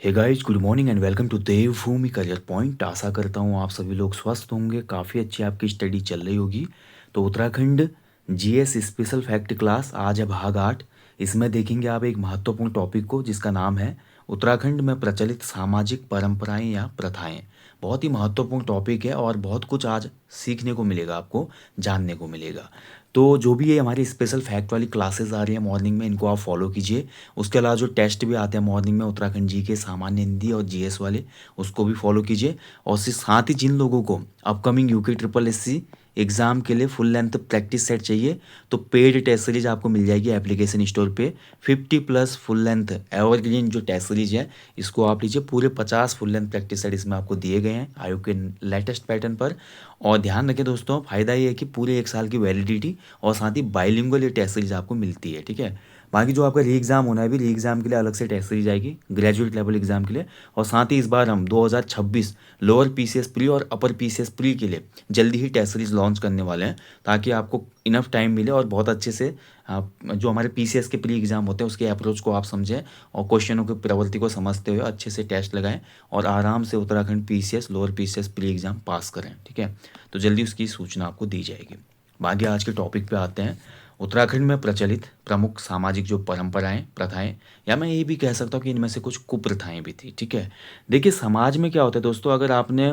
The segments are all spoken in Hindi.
Hey guys, good morning and welcome to Devbhoomi career point. आशा करता हूँ आप सभी लोग स्वस्थ होंगे, काफ़ी अच्छी आपकी स्टडी चल रही होगी। तो Uttarakhand GS special fact class आज है भाग 8। इसमें देखेंगे आप एक महत्वपूर्ण टॉपिक को जिसका नाम है उत्तराखंड में प्रचलित सामाजिक परंपराएं या प्रथाएं। बहुत ही महत्वपूर्ण टॉपिक है और बहुत कुछ आज सीखने को मिलेगा, आपको जानने को मिलेगा। तो जो भी ये हमारी स्पेशल फैक्ट वाली क्लासेस आ रही है मॉर्निंग में, इनको आप फॉलो कीजिए। उसके अलावा जो टेस्ट भी आते हैं मॉर्निंग में उत्तराखंड जी के सामान्य हिंदी और जीएस वाले, उसको भी फॉलो कीजिए। और साथ ही जिन लोगों को upcoming UK triple SC exam के लिए फुल लेंथ प्रैक्टिस सेट चाहिए तो पेड टेस्ट सीरीज आपको मिल जाएगी एप्लीकेशन स्टोर पे। 50+ फुल लेंथ एवरग्रीन जो टेस्ट सीरीज है, इसको आप लीजिए। पूरे 50 फुल लेंथ प्रैक्टिस सेट इसमें आपको दिए गए हैं आयोग के लेटेस्ट पैटर्न पर। और ध्यान रखें दोस्तों, फ़ायदा ये है कि पूरे 1 साल की वैलिडिटी और साथ ही बाइलिंगुअल ये टेस्ट सीरीज आपको मिलती है, ठीक है। बाकी जो आपका री एग्ज़ाम होना है, भी री एग्ज़ाम के लिए अलग से टेस्ट सीरीज आएगी ग्रेजुएट लेवल एग्ज़ाम के लिए। और साथ ही इस बार हम 2026 लोअर पीसीएस प्री और अपर पीसीएस प्री के लिए जल्दी ही टेस्ट सीरीज लॉन्च करने वाले हैं, ताकि आपको इनफ टाइम मिले और बहुत अच्छे से आप जो हमारे पीसीएस के प्री एग्ज़ाम होते हैं उसके अप्रोच को आप समझें और क्वेश्चनों की प्रवृत्ति को समझते हुए अच्छे से टेस्ट लगाएं और आराम से Uttarakhand PCS lower PCS pre exam pass करें, ठीक है। तो जल्दी उसकी सूचना आपको दी जाएगी। बाकी आज के टॉपिक पे आते हैं। उत्तराखंड में प्रचलित प्रमुख सामाजिक जो परंपराएं प्रथाएं, या मैं ये भी कह सकता हूँ कि इनमें से कुछ कुप्रथाएं भी थी, ठीक है। देखिए समाज में क्या होता है दोस्तों, अगर आपने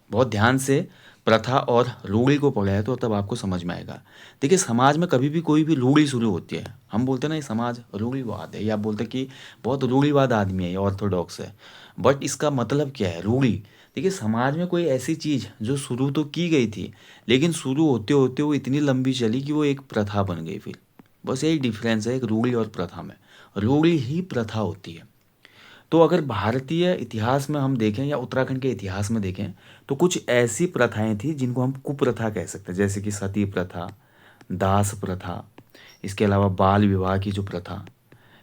बहुत ध्यान से प्रथा और रूढ़ी को पढ़ा है तो तब आपको समझ में आएगा। देखिए समाज में कभी भी कोई भी रूढ़ी शुरू होती है, हम बोलते हैं ना ये समाज रूढ़ीवाद है, या आप बोलते हैं कि बहुत रूढ़ीवाद आदमी है, ये ऑर्थोडॉक्स है। बट इसका मतलब क्या है रूढ़ी? देखिए समाज में कोई ऐसी चीज़ जो शुरू तो की गई थी, लेकिन शुरू होते होते वो इतनी लंबी चली कि वो एक प्रथा बन गई फिर। बस यही डिफरेंस है एक रूढ़ी और प्रथा में। रूढ़ी ही प्रथा होती है। तो अगर भारतीय इतिहास में हम देखें या उत्तराखंड के इतिहास में देखें तो कुछ ऐसी प्रथाएं थी जिनको हम कुप्रथा कह सकते हैं, जैसे कि सती प्रथा, दास प्रथा, इसके अलावा बाल विवाह की जो प्रथा,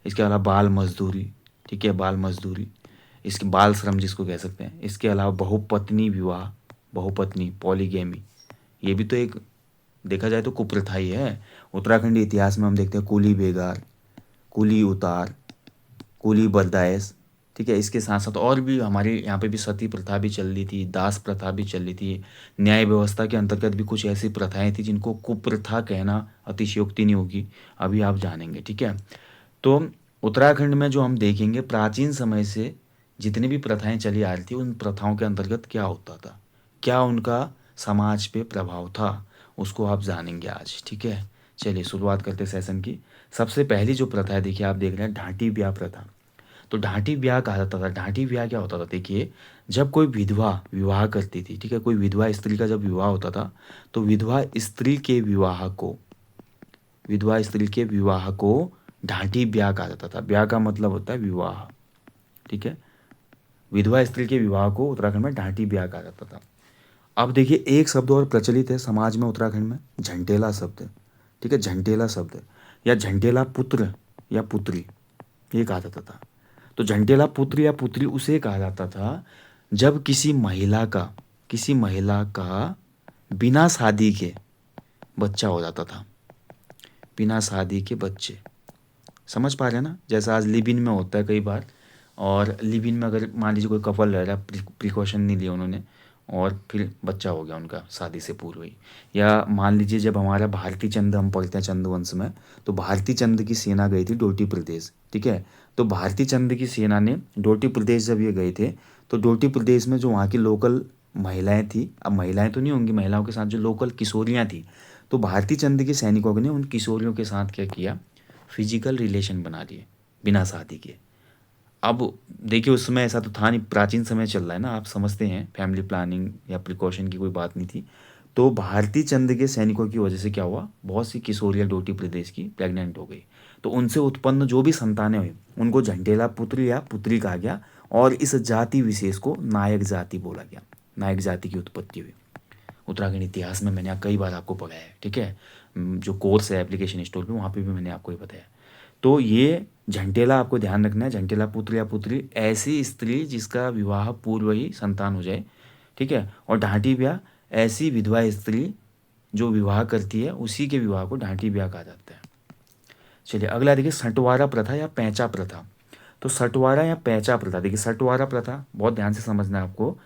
इसके अलावा बाल मजदूरी, ठीक है, बाल मजदूरी, इसके बाल श्रम जिसको कह सकते हैं, इसके अलावा बहुपत्नी विवाह, बहुपत्नी पॉलीगेमी, ये भी तो एक देखा जाए तो कुप्रथा ही है। उत्तराखंडी इतिहास में हम देखते हैं कुली बेगार, कुली उतार, कुली बरदायस, ठीक है। इसके साथ साथ और भी हमारे यहाँ पे भी सती प्रथा भी चल रही थी, दास प्रथा भी चल रही थी। न्याय व्यवस्था के अंतर्गत भी कुछ ऐसी प्रथाएं थी जिनको कुप्रथा कहना अतिशयोक्ति नहीं होगी, अभी आप जानेंगे, ठीक है। तो उत्तराखंड में जो हम देखेंगे प्राचीन समय से जितनी भी प्रथाएं चली आ रही थी, उन प्रथाओं के अंतर्गत क्या होता था, क्या उनका समाज पे प्रभाव था, उसको आप जानेंगे आज, ठीक है। चलिए शुरुआत करते सेशन की। सबसे पहली जो प्रथा है, देखिए आप देख रहे हैं ढाटी ब्याह प्रथा। तो ढाटी ब्याह कहा जाता था। ढाटी ब्याह क्या होता था, देखिए जब कोई विधवा विवाह करती थी, ठीक है, कोई विधवा स्त्री का जब विवाह होता था तो विधवा स्त्री के विवाह को ढाटी ब्याह कहा जाता था। ब्याह का मतलब होता है विवाह, ठीक है। विधवा स्त्री के विवाह को उत्तराखंड में ढाटी ब्याह कहा जाता था। अब देखिए एक शब्द और प्रचलित है समाज में उत्तराखंड में, झंटेला शब्द, ठीक है, झंटेला शब्द या झंटेला पुत्र या पुत्री, ये कहा जाता था। तो झंटेला पुत्र या पुत्री उसे कहा जाता था जब किसी महिला का बिना शादी के बच्चा हो जाता था। बिना शादी के बच्चे, समझ पा रहे हैं ना, जैसा आज लिव इन में होता है कई बार। और लिव इन में अगर मान लीजिए कोई कपल रह रहा है, प्रिकॉशन नहीं लिया उन्होंने और फिर बच्चा हो गया उनका शादी से पूर्व ही। या मान लीजिए जब हमारा भारती चंद हम पढ़ते हैं चंद्रवंश में, तो भारती चंद की सेना गई थी डोटी प्रदेश, ठीक है। तो भारती चंद की सेना ने डोटी प्रदेश जब ये गए थे तो डोटी प्रदेश में जो वहाँ की लोकल महिलाएं थी, अब महिलाएं तो नहीं होंगी, महिलाओं के साथ जो लोकल किशोरियाँ थी, तो भारती चंद के सैनिकों ने उन किशोरियों के साथ क्या किया, फिजिकल रिलेशन बना लिए बिना शादी के। अब देखिए उस समय ऐसा तो था नहीं, प्राचीन समय चल रहा है ना, आप समझते हैं फैमिली प्लानिंग या प्रिकॉशन की कोई बात नहीं थी। तो भारती चंद के सैनिकों की वजह से क्या हुआ, बहुत सी किशोरियाँ डोटी प्रदेश की प्रेग्नेंट हो गई। तो उनसे उत्पन्न जो भी संतानें हुई उनको झंटेला पुत्र या पुत्री कहा गया और इस जाति विशेष को नायक जाति बोला गया। नायक जाति की उत्पत्ति हुई। उत्तराखंड इतिहास में मैंने कई बार आपको पढ़ाया है, ठीक है। जो कोर्स है एप्लीकेशन स्टोर पे, वहाँ पे भी मैंने आपको ये बताया। तो ये झंटेला आपको ध्यान रखना है, झंटेला पुत्र या पुत्री ऐसी स्त्री जिसका विवाह पूर्व ही संतान हो जाए, ठीक है। और ढाटी ब्याह ऐसी विधवा स्त्री जो विवाह करती है, उसी के विवाह को ढाटी ब्याह कहा जाता है। चलिए अगला देखिए सटवारा प्रथा या पैंचा प्रथा। तो सटवारा या पैंचा प्रथा, देखिए सटवारा प्रथा बहुत ध्यान से समझना है आपको।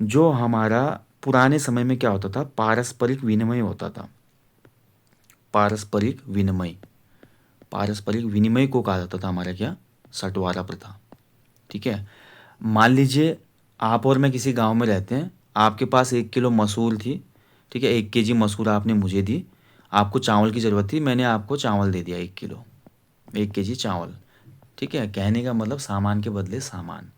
जो हमारा पुराने समय में क्या होता था, पारस्परिक विनिमय होता था। पारस्परिक विनिमय, पारस्परिक विनिमय को कहा जाता था हमारा क्या, सटवारा प्रथा। ठीक है। मान लीजिए आप और मैं किसी गांव में रहते हैं, आपके पास 1 किलो मसूर थी। ठीक है, 1 केजी मसूर आपने मुझे दी। आपको चावल की ज़रूरत थी, मैंने आपको चावल दे दिया 1 किलो, 1 केजी चावल। ठीक है, कहने का मतलब सामान के बदले सामान।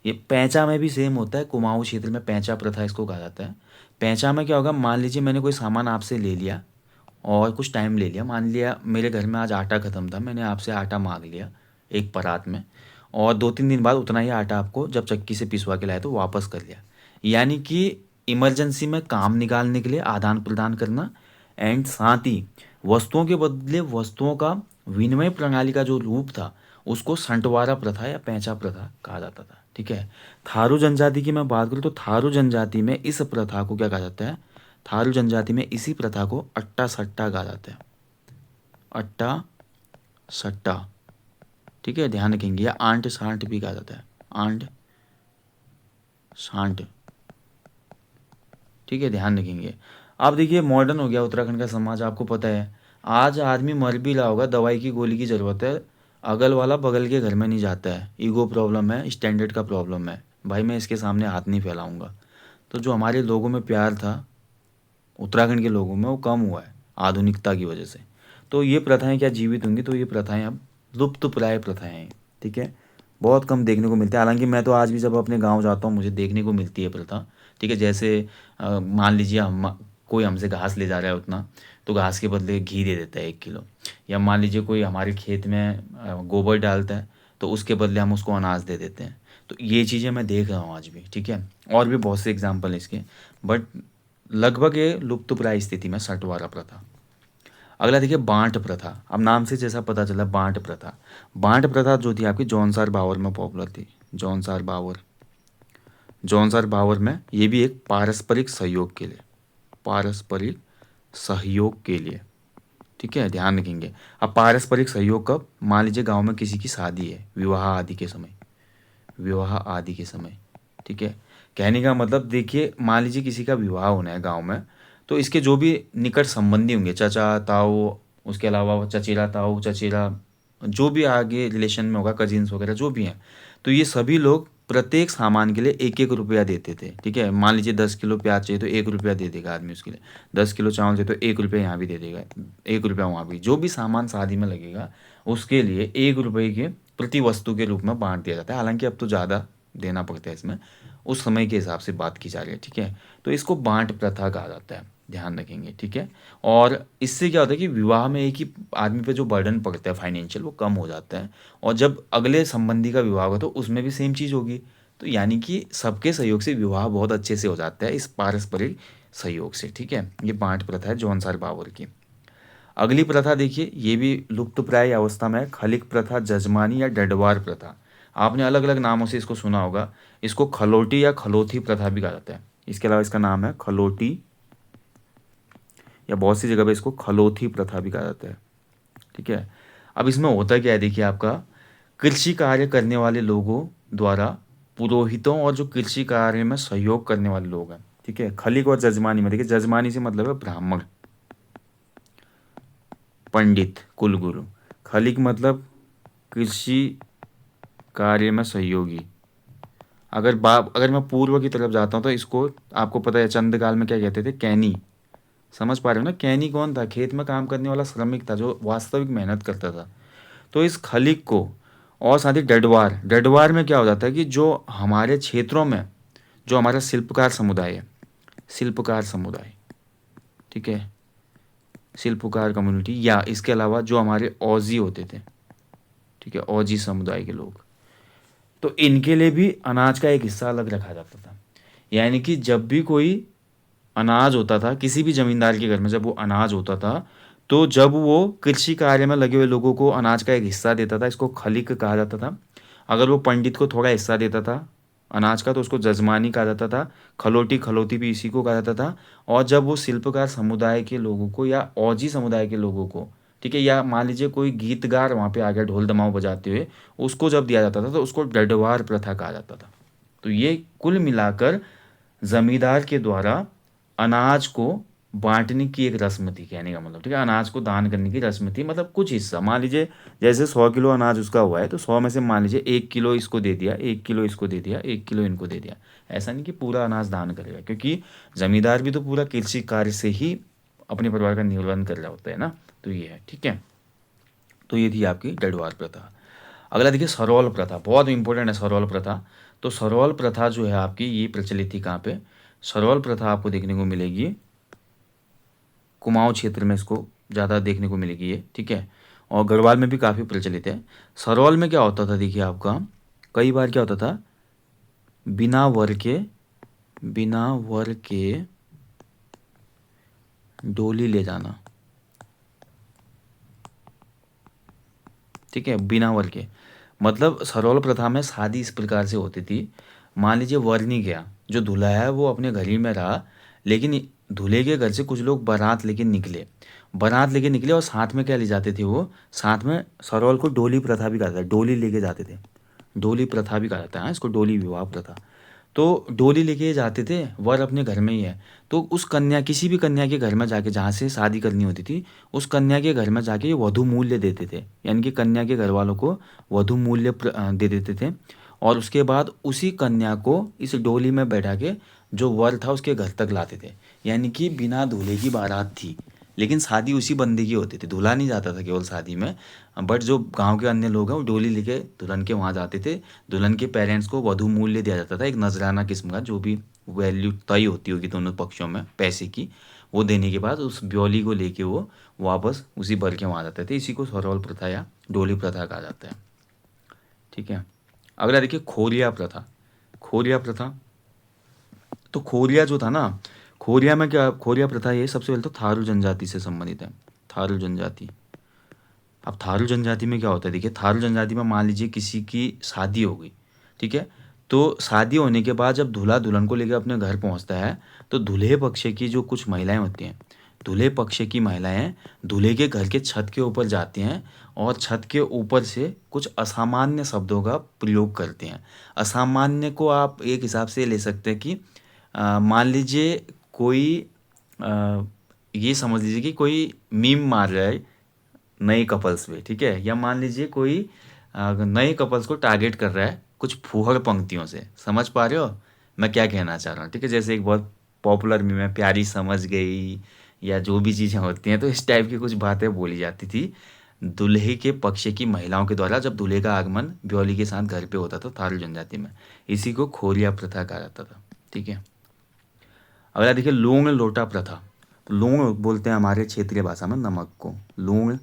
ये पैंचा में भी सेम होता है, कुमाऊं क्षेत्र में पैंचा प्रथा इसको कहा जाता है। पैंचा में क्या होगा, मान लीजिए मैंने कोई सामान आपसे ले लिया और कुछ टाइम ले लिया। मान लिया मेरे घर में आज आटा ख़त्म था, मैंने आपसे आटा मांग लिया एक परात में, और 2-3 दिन बाद उतना ही आटा आपको जब चक्की से पिसवा के लाया तो वापस कर लिया। यानी कि इमरजेंसी में काम निकालने के लिए आदान प्रदान करना, एंड साथ ही वस्तुओं के बदले वस्तुओं का विनिमय प्रणाली का जो रूप था उसको संटवारा प्रथा या पैंचा प्रथा कहा जाता था। ठीक है। थारू जनजाति की मैं बात करूँ तो थारू जनजाति में इस प्रथा को क्या कहा जाता है, थारू जनजाति में इसी प्रथा को अट्टा सट्टा कहा जाता है। अट्टा सट्टा। ठीक है, ध्यान रखेंगे। या आंट सांट भी कहा जाता है, आंट सांट। ठीक है, ध्यान रखेंगे। आप देखिए मॉडर्न हो गया उत्तराखंड का समाज, आपको पता है आज आदमी मर भी रहा होगा, दवाई की गोली की ज़रूरत है, अगल वाला बगल के घर में नहीं जाता है। ईगो प्रॉब्लम है, स्टैंडर्ड का प्रॉब्लम है, भाई मैं इसके सामने हाथ नहीं फैलाऊंगा। तो जो हमारे लोगों में प्यार था, उत्तराखंड के लोगों में, वो कम हुआ है आधुनिकता की वजह से। तो ये प्रथाएं क्या जीवित होंगी, तो ये प्रथाएं अब लुप्त प्राय प्रथाएं हैं। ठीक है, बहुत कम देखने को मिलते हैं। हालांकि मैं तो आज भी जब अपने गांव जाता हूँ मुझे देखने को मिलती है प्रथा। ठीक है, जैसे मान लीजिए हम कोई हमसे घास ले जा रहा है उतना, तो घास के बदले घी दे देता है 1 किलो। या मान लीजिए कोई हमारे खेत में गोबर डालता है तो उसके बदले हम उसको अनाज दे देते हैं। तो ये चीज़ें मैं देख रहा हूँ आज भी। ठीक है, और भी बहुत से एग्जाम्पल है इसके, बट लगभग ये लुप्त प्राय स्थिति में सटवारा प्रथा। अगला देखिए बांट प्रथा। अब नाम से जैसा पता चला बांट प्रथा। बांट प्रथा जो थी आपकी जौनसार बावर में पॉपुलर थी। जौनसार बावर, जौनसार बावर में ये भी एक पारस्परिक सहयोग के लिए, पारस्परिक सहयोग के लिए। ठीक है, ध्यान रखेंगे। अब पारस्परिक सहयोग कब, मान लीजिए गांव में किसी की शादी है, विवाह आदि के समय, विवाह आदि के समय। ठीक है, कहने का मतलब देखिए मान लीजिए किसी का विवाह होना है गांव में, तो इसके जो भी निकट संबंधी होंगे, चाचा ताऊ, उसके अलावा चचेरा ताऊ चचेरा, जो भी आगे रिलेशन में होगा, कजिन्स वगैरह जो भी हैं, तो ये सभी लोग प्रत्येक सामान के लिए 1-1 रुपया देते थे। ठीक है, मान लीजिए 10 किलो प्याज चाहिए तो 1 रुपया दे देगा आदमी उसके लिए, 10 किलो चावल चाहिए तो 1 रुपया यहाँ भी दे देगा, 1 रुपया वहाँ भी। जो भी सामान शादी में लगेगा उसके लिए 1 रुपये के प्रति वस्तु के रूप में बांट दिया जाता है। हालांकि अब तो ज़्यादा देना पड़ता है इसमें, उस समय के हिसाब से बात की जा रही है। ठीक है, तो इसको बांट प्रथा कहा जाता है, ध्यान रखेंगे। ठीक है, और इससे क्या होता है कि विवाह में एक ही आदमी पे जो बर्डन पड़ता है फाइनेंशियल, वो कम हो जाता है, और जब अगले संबंधी का विवाह होगा तो उसमें भी सेम चीज़ होगी। तो यानी कि सबके सहयोग से विवाह बहुत अच्छे से हो जाता है इस पारस्परिक सहयोग से। ठीक है, ये बांट प्रथा है जौनसार बावर की। अगली प्रथा देखिए, ये भी लुप्त प्राय अवस्था में है, खलिक प्रथा, जजमानी या डडवार प्रथा। आपने अलग अलग नामों से इसको सुना होगा। इसको खलोटी या खलोथी प्रथा भी कहा जाता है। इसके अलावा इसका नाम है खलोटी, या बहुत सी जगह पे इसको खलोथी प्रथा भी कहा जाता है। ठीक है, अब इसमें होता क्या है देखिए, आपका कृषि कार्य करने वाले लोगों द्वारा पुरोहितों और जो कृषि कार्य में सहयोग करने वाले लोग हैं। ठीक है, खलिक और जजमानी में देखिए, जजमानी से मतलब है ब्राह्मण, पंडित, कुलगुरु। खलिक मतलब कृषि कार्य में सहयोगी। अगर मैं पूर्व की तरफ जाता हूँ तो इसको आपको पता है चंद्रकाल में क्या कहते थे, कैनी। समझ पा रहे हो ना, कैनी कौन था, खेत में काम करने वाला श्रमिक था जो वास्तविक मेहनत करता था। तो इस खलिक को, और साथ ही डडवार, डडवार में क्या हो जाता है कि जो हमारे क्षेत्रों में जो हमारा शिल्पकार समुदाय है, शिल्पकार समुदाय, ठीक है, शिल्पकार कम्युनिटी, या इसके अलावा जो हमारे औजी होते थे, ठीक है, औजी समुदाय के लोग, तो इनके लिए भी अनाज का एक हिस्सा अलग रखा जाता था। यानी कि जब भी कोई अनाज होता था किसी भी जमींदार के घर में, जब वो अनाज होता था, तो जब वो कृषि कार्य में लगे हुए लोगों को अनाज का एक हिस्सा देता था, इसको खलिक कहा जाता था। अगर वो पंडित को थोड़ा हिस्सा देता था अनाज का तो उसको जजमानी कहा जाता था। खलोटी, खलोती भी इसी को कहा जाता था। और जब वो शिल्पकार समुदाय के लोगों को या औजी समुदाय के लोगों को ठीक है। या मान लीजिए कोई गीतकार वहाँ पे आ गया ढोल दमाऊ बजाते हुए, उसको जब दिया जाता था तो उसको डडवार प्रथा कहा जाता था। तो ये कुल मिलाकर जमींदार के द्वारा अनाज को बांटने की एक रस्म थी, कहने का मतलब, ठीक है, अनाज को दान करने की रस्म थी। मतलब कुछ हिस्सा, मान लीजिए जैसे 100 किलो अनाज उसका हुआ है तो 100 में से मान लीजिए 1 किलो इसको दे दिया, 1 किलो इसको दे दिया, 1 किलो इनको दे दिया। ऐसा नहीं कि पूरा अनाज दान करेगा, क्योंकि जमींदार भी तो पूरा कृषि कार्य से ही अपने परिवार का निर्वहन कर रहा होता है ना। तो ये है, ठीक है। तो ये थी आपकी डडवार प्रथा। अगला देखिए सरोल प्रथा, बहुत इंपॉर्टेंट है सरोल प्रथा। तो सरोल प्रथा जो है आपकी, ये प्रचलित थी कहाँ पे? सरोल प्रथा आपको देखने को मिलेगी कुमाऊं क्षेत्र में, इसको ज़्यादा देखने को मिलेगी ये, ठीक है। और गढ़वाल में भी काफ़ी प्रचलित है। सरोल में क्या होता था देखिए आपका, कई बार क्या होता था, बिना वर के डोली ले जाना, ठीक है, बिना वर के। मतलब सरोल प्रथा में शादी इस प्रकार से होती थी, मान लीजिए वर नहीं गया, जो दूल्हा है वो अपने घर ही में रहा, लेकिन दूल्हे के घर से कुछ लोग बारात लेके निकले और साथ में क्या ले जाते थे वो, साथ में, सरोल को डोली प्रथा भी कहा जाता है, डोली लेके जाते थे, डोली प्रथा भी कहा जाता है, हाँ, इसको डोली विवाह प्रथा। तो डोली लेके जाते थे, वर अपने घर में ही है, तो उस कन्या, किसी भी कन्या के घर में जाके, जहाँ से शादी करनी होती थी, उस कन्या के घर में जाके ये वधु मूल्य देते थे, यानी कि कन्या के घर वालों को वधु मूल्य दे देते थे। और उसके बाद उसी कन्या को इस डोली में बैठा के जो वर था उसके घर तक लाते थे, यानी कि बिना दूल्हे की बारात थी, लेकिन शादी उसी बंदे की होती थी, दूल्हा नहीं जाता था केवल शादी में। बट जो गांव के अन्य लोग हैं वो डोली लेके दुल्हन के वहाँ जाते थे, दुल्हन के पेरेंट्स को वधु मूल्य दिया जाता था, एक नजराना किस्म का, जो भी वैल्यू तय होती होगी दोनों पक्षों में पैसे की, वो देने के बाद उस ब्योली को लेके वो वापस उसी बर के वहाँ जाते थे। इसी को सरोल प्रथा या डोली प्रथा कहा जाता है, ठीक है। अगला देखिए खोरिया प्रथा। खोरिया प्रथा, तो खोरिया जो था ना, खोरिया में क्या, खोरिया प्रथा ये सबसे पहले तो थारू जनजाति से संबंधित है, थारू जनजाति। अब थारू जनजाति में क्या होता है देखिए, थारू जनजाति में मान लीजिए किसी की शादी हो गई, ठीक है, तो शादी होने के बाद जब दूल्हा दुल्हन को लेकर अपने घर पहुंचता है, तो दूल्हे पक्ष की जो कुछ महिलाएं होती हैं, दूल्हे पक्ष की महिलाएं दूल्हे के घर के छत के ऊपर जाती हैं और छत के ऊपर से कुछ असामान्य शब्दों का प्रयोग करते हैं। असामान्य को आप एक हिसाब से ले सकते हैं कि मान लीजिए कोई, अ, ये समझ लीजिए कि कोई मीम मार रहा है नए कपल्स पे, ठीक है, या मान लीजिए कोई नए कपल्स को टारगेट कर रहा है कुछ फूहड़ पंक्तियों से, समझ पा रहे हो मैं क्या कहना चाह रहा हूँ, ठीक है। जैसे एक बहुत पॉपुलर मीम है, प्यारी समझ गई, या जो भी चीज़ें होती हैं, तो इस टाइप की कुछ बातें बोली जाती थी दूल्हे के पक्ष की महिलाओं के द्वारा जब दूल्हे का आगमन ब्योली के साथ घर पे होता था थारू जनजाति में। इसी को खोरिया प्रथा कहा जाता था, ठीक है। अगला देखिए लूण लोटा प्रथा। तो लूण बोलते हैं हमारे क्षेत्रीय भाषा में नमक को, लूण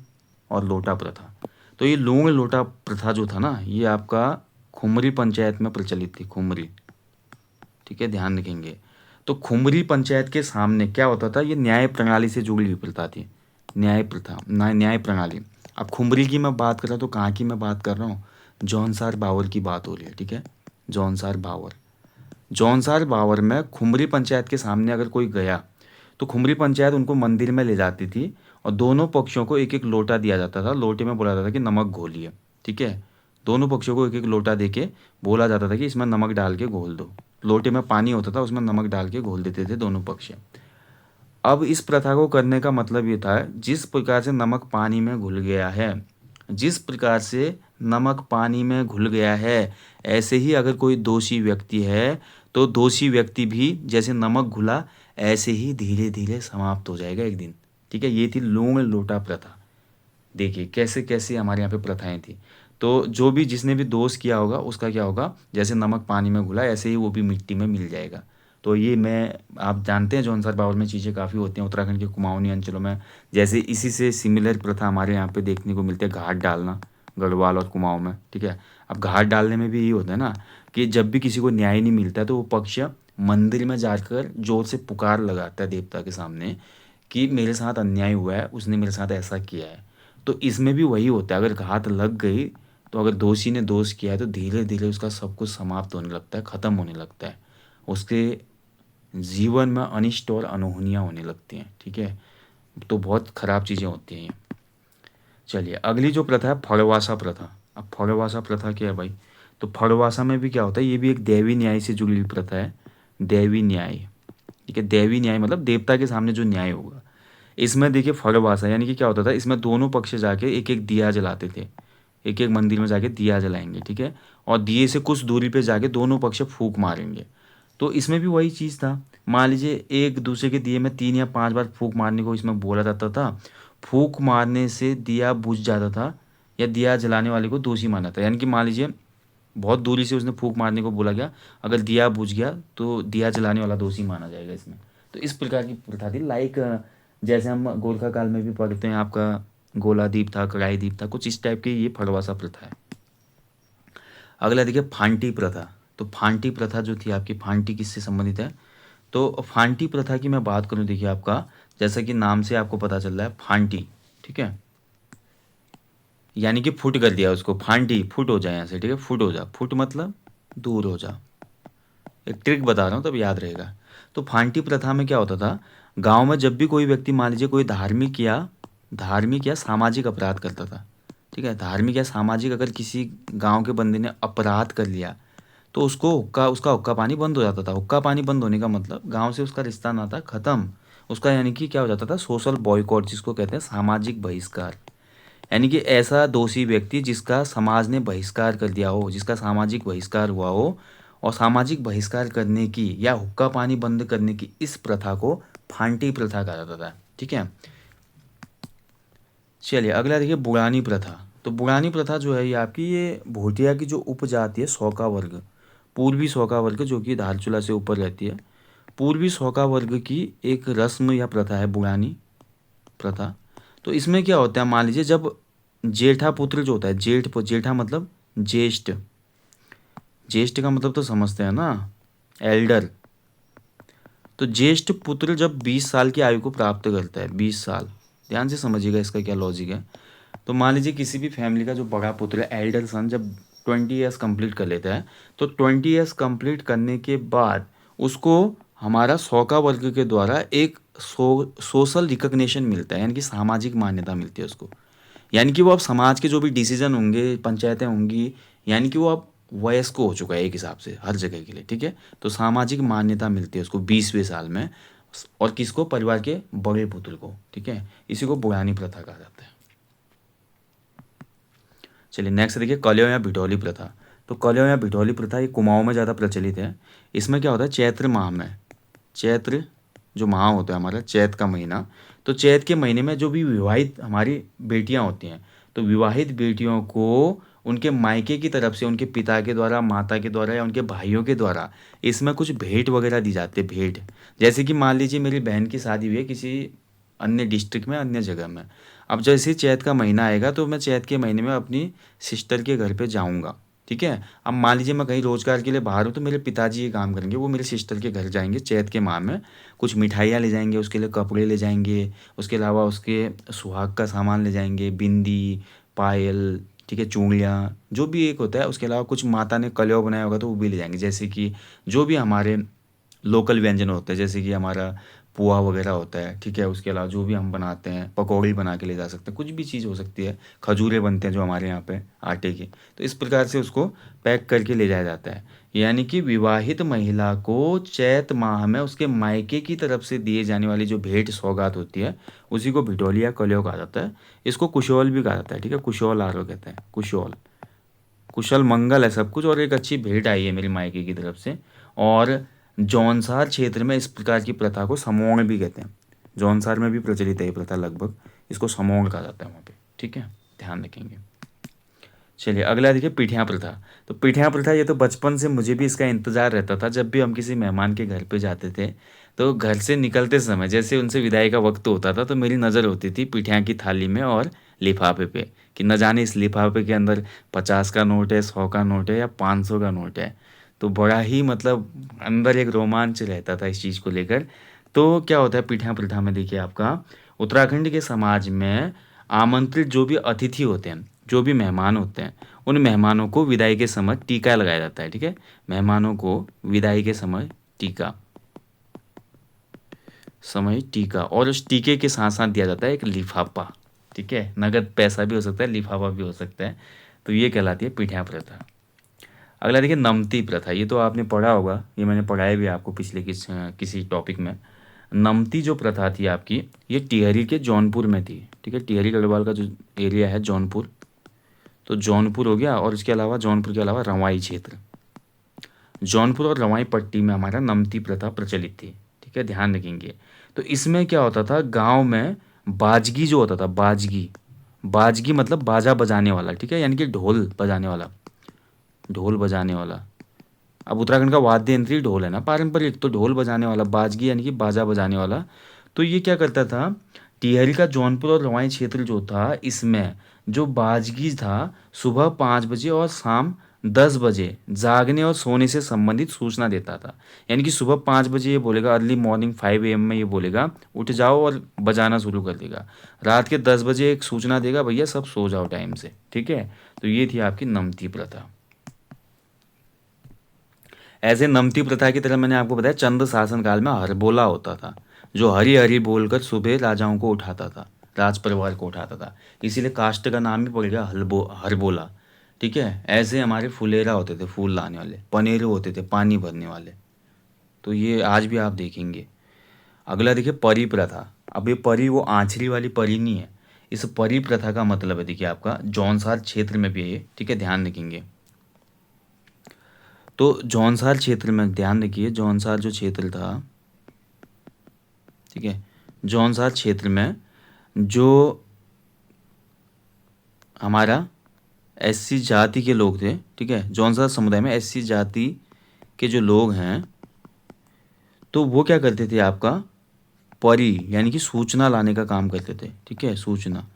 और लोटा प्रथा। तो ये लूण लोटा प्रथा जो था ना, ये आपका खुमरी पंचायत में प्रचलित थी, खुमरी, ठीक है, ध्यान रखेंगे। तो खुमरी पंचायत के सामने क्या होता था, ये न्याय प्रणाली से जुड़ी हुई प्रथा थी, न्याय प्रथा, न्याय प्रणाली। अब खुमरी की मैं बात कर रहा हूँ तो कहाँ की मैं बात कर रहा हूँ, जौनसार बावर की बात हो रही है, ठीक है, जौनसार बावर। जौनसार बावर में खुमरी पंचायत के सामने अगर कोई गया तो खुमरी पंचायत उनको मंदिर में ले जाती थी और दोनों पक्षों को एक एक लोटा दिया जाता था, लोटे में बोला जाता था कि नमक घोलिए, ठीक है। दोनों पक्षों को एक एक लोटा देके बोला जाता था कि इसमें नमक डाल के घोल दो, लोटे में पानी होता था उसमें नमक डाल के घोल देते थे दोनों पक्ष। अब इस प्रथा को करने का मतलब ये था, जिस प्रकार से नमक पानी में घुल गया है, जिस प्रकार से नमक पानी में घुल गया है, ऐसे ही अगर कोई दोषी व्यक्ति है तो दोषी व्यक्ति भी जैसे नमक घुला ऐसे ही धीरे धीरे समाप्त हो जाएगा एक दिन, ठीक है। ये थी लूण लोटा प्रथा। देखिए कैसे कैसे हमारे यहाँ पे प्रथाएं थी। तो जो भी जिसने भी दोष किया होगा उसका क्या होगा, जैसे नमक पानी में घुला ऐसे ही वो भी मिट्टी में मिल जाएगा। तो ये मैं, आप जानते हैं जौनसार बावल में चीज़ें काफ़ी होती हैं उत्तराखंड के कुमाऊनी अंचलों में, जैसे इसी से सिमिलर प्रथा हमारे यहाँ पे देखने को मिलती है, घाट डालना, गढ़वाल और कुमाऊं में, ठीक है। अब घाट डालने में भी यही होता है ना कि जब भी किसी को न्याय नहीं मिलता है तो वो पक्ष मंदिर में जाकर जोर से पुकार लगाता है देवता के सामने कि मेरे साथ अन्याय हुआ है, उसने मेरे साथ ऐसा किया है। तो इसमें भी वही होता है, अगर घात लग गई तो अगर दोषी ने दोष किया है तो धीरे धीरे उसका सब कुछ समाप्त होने लगता है, ख़त्म होने लगता है, उसके जीवन में अनिष्ट और अनहोनियाँ होने लगती हैं, ठीक है। तो बहुत ख़राब चीज़ें होती हैं ये। चलिए अगली जो प्रथा है फड़वासा प्रथा। अब फड़वासा प्रथा क्या है भाई? तो फड़वासा में भी क्या होता है, ये भी एक दैवी न्याय से जुड़ी हुई प्रथा है। दैवी न्याय, ठीक है, दैवी न्याय मतलब देवता के सामने जो न्याय होगा। इसमें देखिए फड़वासा यानी कि क्या होता था, इसमें दोनों पक्ष जाके एक एक दिया जलाते थे। एक एक मंदिर में जाके दिया जलाएंगे, ठीक है, और दिए से कुछ दूरी पे जाके दोनों पक्ष फूंक मारेंगे। तो इसमें भी वही चीज़ था। मान लीजिए एक दूसरे के दिए में 3 या 5 बार फूंक मारने को इसमें बोला जाता था। फूंक मारने से दिया बुझ जाता था या दिया जलाने वाले को दोषी माना था। यानी कि मान लीजिए बहुत दूरी से उसने फूंक मारने को बोला गया, अगर दिया बुझ गया तो दिया जलाने वाला दोषी माना जाएगा इसमें। तो इस प्रकार की प्रथा थी। लाइक जैसे हम गोरखा काल में भी पढ़ते हैं, आपका गोलादीप था, कड़ाईदीप था, कुछ इस टाइप की ये फड़वासा प्रथा है। अगला देखिए फांटी प्रथा। तो फांटी प्रथा जो थी आपकी, फांटी किससे संबंधित है? तो फांटी प्रथा की मैं बात करूं, देखिए आपका जैसा कि नाम से आपको पता चल रहा है फांटी, ठीक है, यानी कि फुट कर दिया उसको, फांटी फुट हो जाए यहाँ से, ठीक है, फुट हो जा, फुट मतलब दूर हो जा। एक ट्रिक बता रहा हूँ तब याद रहेगा। तो फांटी प्रथा में क्या होता था, गांव में जब भी कोई व्यक्ति मान लीजिए कोई धार्मिक या सामाजिक अपराध करता था, ठीक है, धार्मिक या सामाजिक अगर किसी गांव के बंदे ने अपराध कर लिया तो उसका हुक्का पानी बंद हो जाता था। हुक्का पानी बंद होने का मतलब गांव से उसका रिश्ता नाता खत्म। उसका यानी कि क्या हो जाता था, सोशल बॉयकॉट जिसको कहते हैं, सामाजिक बहिष्कार। यानी कि ऐसा दोषी व्यक्ति जिसका समाज ने बहिष्कार कर दिया हो, जिसका सामाजिक बहिष्कार हुआ हो, और सामाजिक बहिष्कार करने की या हुक्का पानी बंद करने की इस प्रथा को फांटी प्रथा कहा जाता था, ठीक है। चलिए अगला देखिए बुढ़ानी प्रथा। तो बुढ़ानी प्रथा जो है ये आपकी, ये भोटिया की जो उपजाति है, सौका वर्ग, पूर्वी सौका वर्ग जो कि धारचूला से ऊपर रहती है, पूर्वी सौका वर्ग की एक रस्म या प्रथा है बुढ़ानी प्रथा। तो इसमें क्या होता है, मान लीजिए जब जेठा पुत्र जो होता है, जेठा मतलब ज्येष्ठ, ज्येष्ठ का मतलब तो समझते हैं ना, एल्डर। तो ज्येष्ठ पुत्र जब 20 साल की आयु को प्राप्त करता है, 20 साल, ध्यान से समझिएगा इसका क्या लॉजिक है। तो मान लीजिए किसी भी फैमिली का जो बड़ा पुत्र है, एल्डर सन, जब 20 ईयर्स कंप्लीट कर लेता है, तो 20 ईयर्स कंप्लीट करने के बाद उसको हमारा सौका वर्ग के द्वारा एक सोशल रिकग्निशन मिलता है, यानी कि सामाजिक मान्यता मिलती है उसको। यानी कि वो अब समाज के जो भी डिसीजन होंगे, पंचायतें होंगी, यानी कि वो अब वयस्क हो चुका है एक हिसाब से हर जगह के लिए, ठीक है। तो सामाजिक मान्यता मिलती है उसको 20वें साल में, और किसको, परिवार के बड़े पुत्र को, ठीक है। इसी को बुढ़ानी प्रथा कहा जाता है। चलिए नेक्स्ट देखिए कल्यों या भिठौली प्रथा। तो कल्यों या भिठौली प्रथा ये कुमाऊं में ज़्यादा प्रचलित है। इसमें क्या होता है, चैत्र माह में, चैत्र जो माह होता है हमारा, चैत का महीना, तो चैत के महीने में जो भी विवाहित हमारी बेटियां होती हैं, तो विवाहित बेटियों को उनके मायके की तरफ से, उनके पिता के द्वारा, माता के द्वारा या उनके भाइयों के द्वारा इसमें कुछ भेंट वगैरह दी जाती है, भेंट। जैसे कि मान लीजिए मेरी बहन की शादी हुई है किसी अन्य डिस्ट्रिक्ट में, अन्य जगह में। अब जैसे ही चैत का महीना आएगा तो मैं चैत के महीने में अपनी सिस्टर के घर पे जाऊंगा, ठीक है। अब मान लीजिए मैं कहीं रोजगार के लिए बाहर हूँ, तो मेरे पिताजी ये काम करेंगे, वो मेरे सिस्टर के घर जाएंगे चैत के माह में, कुछ मिठाइयाँ ले जाएंगे, उसके लिए कपड़े ले जाएंगे, उसके अलावा उसके सुहाग का सामान ले जाएंगे, बिंदी, पायल, ठीक है, चूड़ियाँ, जो भी एक होता है। उसके अलावा कुछ माता ने कलेवा बनाया होगा तो वो भी ले जाएंगे, जैसे कि जो भी हमारे लोकल व्यंजन होते हैं, जैसे कि हमारा पोहा वगैरह होता है, ठीक है। उसके अलावा जो भी हम बनाते हैं, पकौड़ी बना के ले जा सकते हैं, कुछ भी चीज़ हो सकती है, खजूरें बनते हैं जो हमारे यहाँ पे आटे की, तो इस प्रकार से उसको पैक करके ले जाया जाता है। यानी कि विवाहित महिला को चैत माह में उसके मायके की तरफ से दिए जाने वाली जो भेंट सौगात होती है, उसी को भिठौली या कलेव कहा जाता है। इसको कुशोल भी कहा जाता है, ठीक है, कुशोल आरो कहते हैं, कुशोल, कुशल मंगल है सब कुछ, और एक अच्छी भेंट आई है मेरी मायके की तरफ से। और जौनसार क्षेत्र में इस प्रकार की प्रथा को समोण भी कहते हैं। जौनसार में भी प्रचलित है ये प्रथा लगभग, इसको समोण कहा जाता है वहाँ पे, ठीक है, ध्यान रखेंगे। चलिए अगला देखिए पिठिया प्रथा। तो पिठिया प्रथा ये तो बचपन से मुझे भी इसका इंतज़ार रहता था। जब भी हम किसी मेहमान के घर पे जाते थे तो घर से निकलते समय जैसे उनसे विदाई का वक्त होता था, तो मेरी नज़र होती थी पिठिया की थाली में और लिफाफे पे, कि न जाने इस लिफाफे के अंदर 50 का नोट है, 100 का नोट है या 500 का नोट है। तो बड़ा ही मतलब अंदर एक रोमांच रहता था इस चीज़ को लेकर। तो क्या होता है पिठिया प्रथा में, देखिए आपका उत्तराखंड के समाज में आमंत्रित जो भी अतिथि होते हैं, जो भी मेहमान होते हैं, उन मेहमानों को विदाई के समय टीका लगाया जाता है, ठीक है। मेहमानों को विदाई के समय टीका, और उस टीके के साथ साथ दिया जाता है एक लिफाफा, ठीक है, नगद पैसा भी हो सकता है, लिफाफा भी हो सकता है। तो ये कहलाती है पीठा प्रथा। अगला देखिए नमती प्रथा, ये तो आपने पढ़ा होगा, ये मैंने पढ़ाया भी आपको पिछले किसी टॉपिक में। नमती जो प्रथा थी आपकी, ये टिहरी के जौनपुर में थी। ठीक है, टिहरी गढ़वाल का जो एरिया है जौनपुर, तो जौनपुर हो गया, और इसके अलावा जौनपुर के अलावा रवाई क्षेत्र, जौनपुर और रवाई पट्टी में हमारा नमती प्रथा प्रचलित थी। ठीक है, ध्यान रखेंगे। तो इसमें क्या होता था, गांव में बाजगी जो होता था, बाजगी, बाजगी मतलब बाजा बजाने वाला, ठीक है, यानी कि ढोल बजाने वाला, ढोल बजाने वाला। अब उत्तराखंड का वाद्य यंत्र ही ढोल है ना, पारंपरिक, तो ढोल बजाने वाला बाजगी यानी कि बाजा बजाने वाला। तो ये क्या करता था, टिहरी का जौनपुर और रवाई क्षेत्र जो था, इसमें जो बाजगी था, सुबह 5 बजे और शाम 10 बजे जागने और सोने से संबंधित सूचना देता था। यानी कि सुबह 5 बजे ये बोलेगा, अर्ली मॉर्निंग 5 AM में ये बोलेगा उठ जाओ और बजाना शुरू कर देगा। रात के 10 बजे एक सूचना देगा, भैया सब सो जाओ टाइम से। ठीक है, तो ये थी आपकी नमती प्रथा। ऐसे नमती प्रथा की तरह मैंने आपको बताया चंद शासन काल में हरबोला होता था, जो हरी हरी बोलकर सुबह राजाओं को उठाता था, राज परिवार को उठाता था। इसीलिए कास्ट का नाम ही पड़ गया हरबोला। ठीक है, ऐसे हमारे फुलेरा होते थे, फूल लाने वाले, पनेरू होते थे, पानी भरने वाले। तो ये आज भी आप देखेंगे। अगला देखिए परी प्रथा। अब ये परी वो आँचरी वाली परी नहीं है। इस परी प्रथा का मतलब है देखिए आपका जौनसार क्षेत्र में भी है ये। ठीक है, ध्यान रखेंगे। तो जौनसार क्षेत्र में ध्यान रखिए, जौनसार जो क्षेत्र था, ठीक है, जौनसार क्षेत्र में जो हमारा एससी जाति के लोग थे, ठीक है, जौनसार समुदाय में एससी जाति के जो लोग हैं, तो वो क्या करते थे आपका, परी यानी कि सूचना लाने का काम करते थे। ठीक है, सूचना।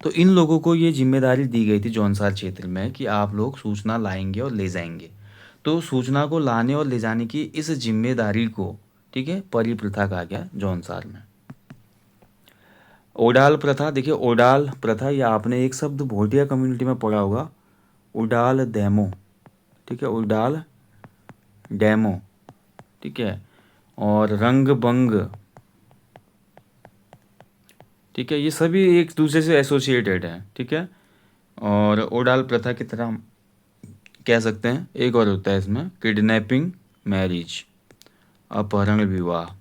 तो इन लोगों को ये जिम्मेदारी दी गई थी जौनसार क्षेत्र में कि आप लोग सूचना लाएंगे और ले जाएंगे। तो सूचना को लाने और ले जाने की इस जिम्मेदारी को, ठीक है, परी प्रथा कहा गया जौनसार में। ओडाल प्रथा, देखिए ओडाल प्रथा, या आपने एक शब्द भोटिया कम्युनिटी में पढ़ा होगा, उडाल डेमो। ठीक है, उडाल डेमो। ठीक है, और रंग बंग। ठीक है, ये सभी एक दूसरे से एसोसिएटेड हैं। ठीक है, और ओडाल प्रथा की तरह हम कह सकते हैं, एक और होता है इसमें किडनैपिंग मैरिज, अपहरण विवाह।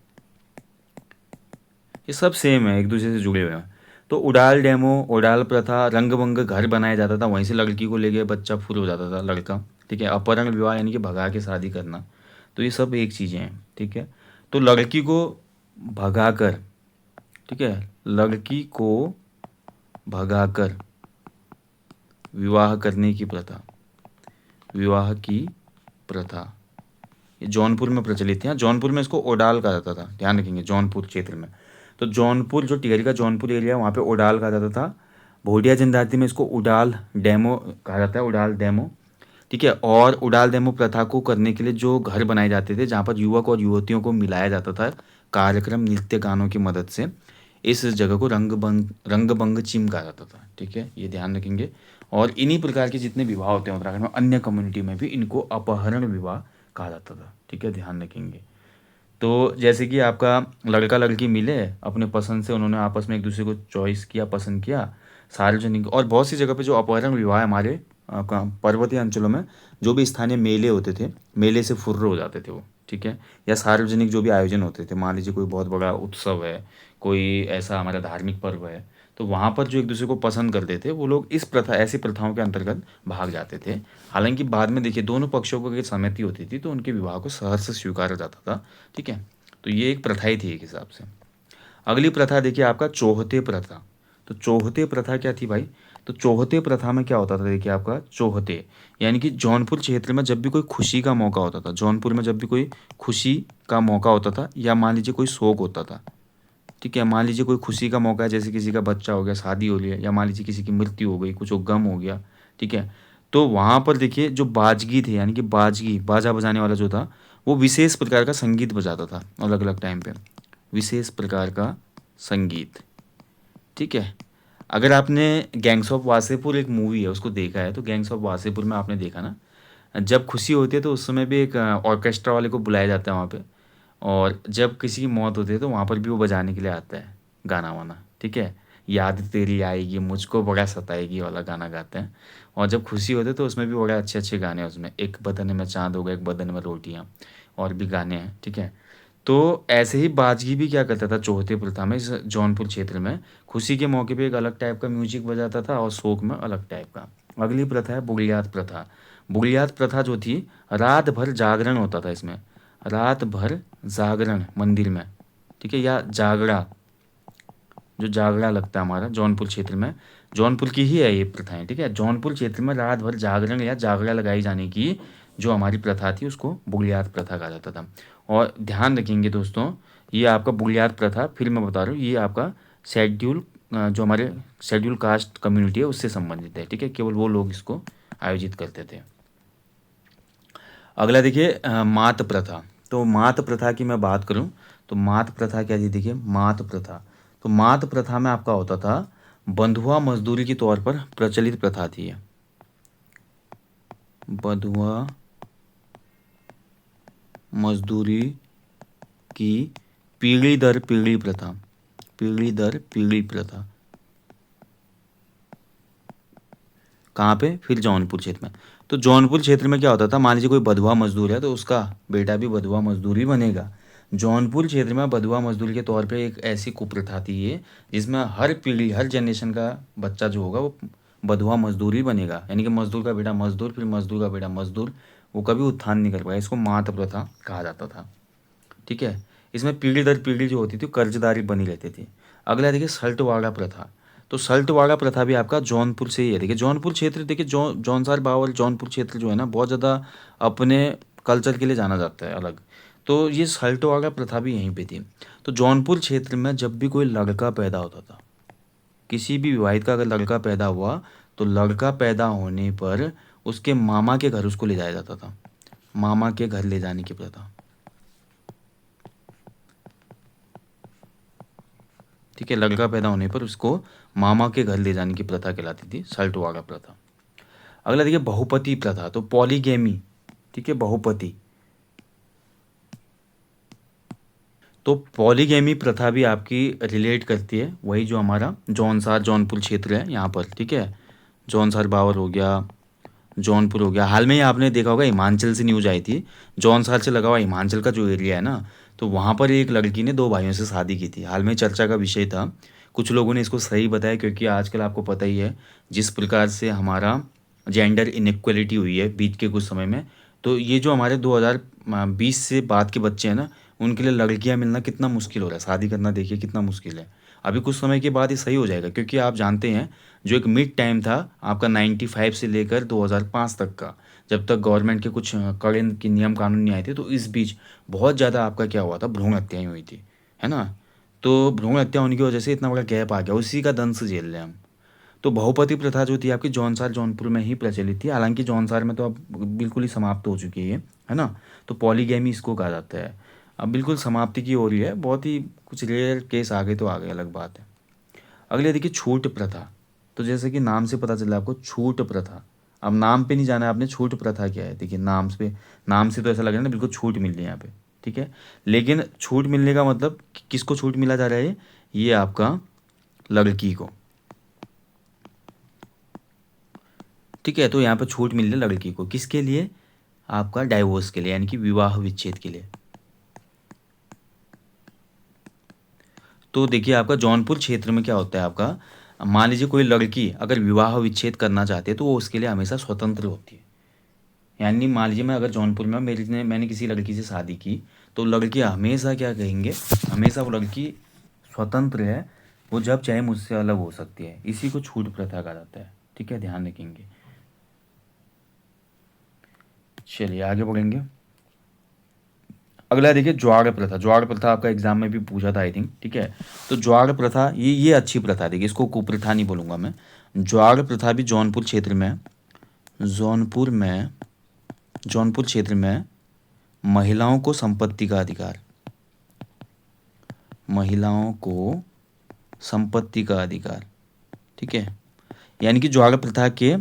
ये सब सेम है, एक दूसरे से जुड़े हुए हैं। तो उडाल डेमो, उडाल प्रथा, रंगभंग घर बनाया जाता था, वहीं से लड़की को लेके बच्चा फुल हो जाता था लड़का। ठीक है, अपहरण विवाह यानी कि भगा के शादी करना। तो ये सब एक चीज़ें हैं। ठीक है, तो लड़की को भगाकर, ठीक है, लड़की को भगाकर विवाह करने की प्रथा, विवाह की प्रथा, ये जौनपुर में प्रचलित है। जौनपुर में इसको ओडाल कहा जाता था, ध्यान रखेंगे, जौनपुर क्षेत्र में। तो जौनपुर जो टिहरी का जौनपुर एरिया है, वहाँ पे ओडाल कहा जाता था। भोटिया जनजाति में इसको उडाल डेमो कहा जाता है, उडाल डेमो। ठीक है, और उडाल डेमो प्रथा को करने के लिए जो घर बनाए जाते थे, जहाँ पर युवक और युवतियों को मिलाया जाता था कार्यक्रम नृत्य गानों की मदद से, इस जगह को रंगबंग चिम कहा जाता था। ठीक है, ये ध्यान रखेंगे। और इन्हीं प्रकार के जितने विवाह होते हैं उत्तराखंड में, अन्य कम्युनिटी में भी इनको अपहरण विवाह कहा जाता था। ठीक है, ध्यान रखेंगे। तो जैसे कि आपका लड़का लड़की मिले अपने पसंद से, उन्होंने आपस में एक दूसरे को चॉइस किया, पसंद किया, सार्वजनिक, और बहुत सी जगह पे जो अपहरण विवाह है हमारे पर्वतीय अंचलों में, जो भी स्थानीय मेले होते थे, मेले से फुर्र हो जाते थे वो। ठीक है, या सार्वजनिक जो भी आयोजन होते थे, मान लीजिए कोई बहुत बड़ा उत्सव है, कोई ऐसा हमारा धार्मिक पर्व है, तो वहाँ पर जो एक दूसरे को पसंद करते थे वो लोग इस प्रथा, ऐसी प्रथाओं के अंतर्गत भाग जाते थे। हालांकि बाद में देखिए दोनों पक्षों को अगर सहमति होती थी तो उनके विवाह को सहर्ष स्वीकारा जाता था। ठीक है, तो ये एक प्रथा ही थी एक हिसाब से। अगली प्रथा देखिए आपका चौहते प्रथा। तो चौहते प्रथा क्या थी भाई, तो चौहते प्रथा में क्या होता था, देखिए आपका चौहते यानी कि जौनपुर क्षेत्र में जब भी कोई खुशी का मौका होता था, जौनपुर में जब भी कोई खुशी का मौका होता था, या मान लीजिए कोई शोक होता था, ठीक है, मान लीजिए कोई खुशी का मौका है, जैसे किसी का बच्चा हो गया, शादी हो रही है, या मान लीजिए किसी की मृत्यु हो गई, कुछ गम हो गया, ठीक है, तो वहाँ पर देखिए जो बाजगी थे, यानी कि बाजगी बाजा बजाने वाला जो था, वो विशेष प्रकार का संगीत बजाता था अलग अलग टाइम पे, विशेष प्रकार का संगीत। ठीक है, अगर आपने गैंग्स ऑफ वासेपुर एक मूवी है उसको देखा है, तो गैंग्स ऑफ वासेपुर में आपने देखा ना, जब खुशी होती है तो उस समय भी एक ऑर्केस्ट्रा वाले को बुलाया जाता है वहाँ पे, और जब किसी की मौत होती है तो वहाँ पर भी वो बजाने के लिए आता है गाना वाना। ठीक है, याद तेरी आएगी मुझको बड़ा सताएगी वाला गाना गाते हैं। और जब खुशी होती है तो उसमें भी बड़े अच्छे अच्छे गाने हैं उसमें, एक बदन में चाँद होगा एक बदन में रोटियाँ, और भी गाने हैं, ठीक है। तो ऐसे ही बाजगी भी क्या करता था चौथे प्रथा में, इस जौनपुर क्षेत्र में खुशी के मौके पे एक अलग टाइप का म्यूजिक बजाता था और शोक में अलग टाइप का। अगली प्रथा है बुढ़ियात प्रथा। बुढ़ियात प्रथा जो थी, रात भर जागरण होता था इसमें, रात भर जागरण मंदिर में, ठीक है, या जागरा, जो जागरा लगता है हमारा जौनपुर क्षेत्र में, जौनपुर की ही है ये प्रथाएं, ठीक है। जौनपुर क्षेत्र में रात भर जागरण या जागरा लगाई जाने की जो हमारी प्रथा थी उसको बुढ़ियात प्रथा कहा जाता था। और ध्यान रखेंगे दोस्तों, ये आपका बुढ़ियात प्रथा, फिर मैं बता रहा हूँ, ये आपका शेड्यूल जो हमारे शेड्यूल कास्ट कम्युनिटी है उससे संबंधित है, ठीक है, केवल वो लोग इसको आयोजित करते थे। अगला देखिए मात प्रथा। तो मात प्रथा की मैं बात करूं तो मात प्रथा क्या थी, देखिए मात प्रथा। तो मात प्रथा में आपका होता था बंधुआ मजदूरी के तौर पर प्रचलित प्रथा थी ये, बंधुआ मजदूरी की पीढ़ी दर पीढ़ी प्रथा, पीढ़ी दर पीढ़ी प्रथा, कहाँ पे, फिर जौनपुर क्षेत्र में। तो जौनपुर क्षेत्र में क्या होता था, मान लीजिए कोई बधुआ मजदूर है तो उसका बेटा भी बधुआ मजदूर ही बनेगा। जौनपुर क्षेत्र में बधुआ मजदूर के तौर पे एक ऐसी कुप्रथा थी ये, जिसमें हर पीढ़ी हर जनरेशन का बच्चा जो होगा वो बधुआ मजदूर ही बनेगा, यानी कि मजदूर का बेटा मजदूर, फिर मजदूर का बेटा मजदूर, वो कभी उत्थान नहीं कर पाया। इसको मात प्रथा कहा जाता था, ठीक है। इसमें पीढ़ी दर पीढ़ी जो होती थी कर्जदारी बनी रहती थी। अगला देखिए सल्टवाड़ा प्रथा। तो सल्टवाड़ा प्रथा भी आपका जौनपुर से ही है। देखिए जौनपुर क्षेत्र, देखिए जौनसार बावल जौनपुर क्षेत्र जो है ना, बहुत ज़्यादा अपने कल्चर के लिए जाना जाता है अलग। तो ये सल्टवाड़ा प्रथा भी यहीं पे थी। तो जौनपुर क्षेत्र में जब भी कोई लड़का पैदा होता था, किसी भी विवाहित का अगर लड़का पैदा हुआ, तो लड़का पैदा होने पर उसके मामा के घर उसको ले जाया जाता था, मामा के घर ले जाने की प्रथा, ठीक है। लड़का पैदा होने पर उसको मामा के घर ले जाने की प्रथा कहलाती थी सल्टवाड़ा प्रथा। अगला देखिए बहुपति प्रथा। तो पॉलीगेमी, ठीक है, बहुपति। तो पॉलीगेमी प्रथा भी आपकी रिलेट करती है वही जो हमारा जौनसार जौनपुर क्षेत्र है यहाँ पर, ठीक है। जौनसार बावर हो गया, जौनपुर हो गया। हाल में ही आपने देखा होगा हिमाचल से न्यूज आई थी, जौनसार से लगा हुआ हिमाचल का जो एरिया है ना, तो वहाँ पर एक लड़की ने दो भाइयों से शादी की थी। हाल में चर्चा का विषय था, कुछ लोगों ने इसको सही बताया, क्योंकि आजकल आपको पता ही है जिस प्रकार से हमारा जेंडर इनक्वलिटी हुई है बीत के कुछ समय में। तो ये जो हमारे 2020 से बाद के बच्चे हैं ना, उनके लिए लड़कियां मिलना कितना मुश्किल हो रहा है, शादी करना देखिए कितना मुश्किल है। अभी कुछ समय के बाद ये सही हो जाएगा, क्योंकि आप जानते हैं जो एक मिड टाइम था आपका 95 से लेकर 2005 तक का, जब तक गवर्नमेंट के कुछ कड़े के नियम कानून नहीं आए थे, तो इस बीच बहुत ज़्यादा आपका क्या हुआ था, भ्रूण हत्याएं हुई थी, है ना। तो भ्रूण हत्या होने की वजह से इतना बड़ा गैप आ गया, उसी का दंश झेल रहे हैं हम। तो बहुपति प्रथा जो थी आपकी जौनसार जौनपुर में ही प्रचलित थी, हालांकि जौनसार में तो अब बिल्कुल ही समाप्त हो चुकी है ना। तो पॉलीगैमी इसको कहा जाता है, अब बिल्कुल समाप्ति की ओर ही है, बहुत ही कुछ रेयर केस आ गए तो आ गए, अलग बात है। अगले देखिए छूट प्रथा। तो जैसे कि नाम से पता चला आपको छूट प्रथा, अब नाम पे नहीं जाना है आपने, छूट प्रथा क्या है, देखिए नाम पे, नाम से तो ऐसा लग रहा है ना बिल्कुल छूट मिल रही है यहाँ पे, ठीक है। लेकिन छूट मिलने का मतलब किसको छूट मिला जा रहा है, ये आपका लड़की को, ठीक है। तो यहाँ पर छूट मिल रही है लड़की को, किसके लिए, आपका डाइवोर्स के लिए, यानी कि विवाह विच्छेद के लिए। तो देखिए आपका जौनपुर क्षेत्र में क्या होता है आपका, मान लीजिए कोई लड़की अगर विवाह विच्छेद करना चाहती है तो वो उसके लिए हमेशा स्वतंत्र होती है। यानी मान लीजिए मैं अगर जौनपुर में मैंने किसी लड़की से शादी की, तो लड़की हमेशा क्या कहेंगे, हमेशा वो लड़की स्वतंत्र है, वो जब चाहे मुझसे अलग हो सकती है, इसी को छूट प्रथा कहा जाता है, ठीक है, ध्यान रखेंगे। चलिए आगे बढ़ेंगे। अगला देखिए ज्वार प्रथा। ज्वार प्रथा आपका एग्जाम में भी पूछा था आई थिंक, ठीक है। तो ज्वार प्रथा ये अच्छी प्रथा, देखिए इसको कुप्रथा नहीं बोलूँगा मैं। ज्वार प्रथा भी जौनपुर क्षेत्र में, जौनपुर में जौनपुर क्षेत्र में महिलाओं को संपत्ति का अधिकार, महिलाओं को संपत्ति का अधिकार, ठीक है। यानी कि ज्वार प्रथा के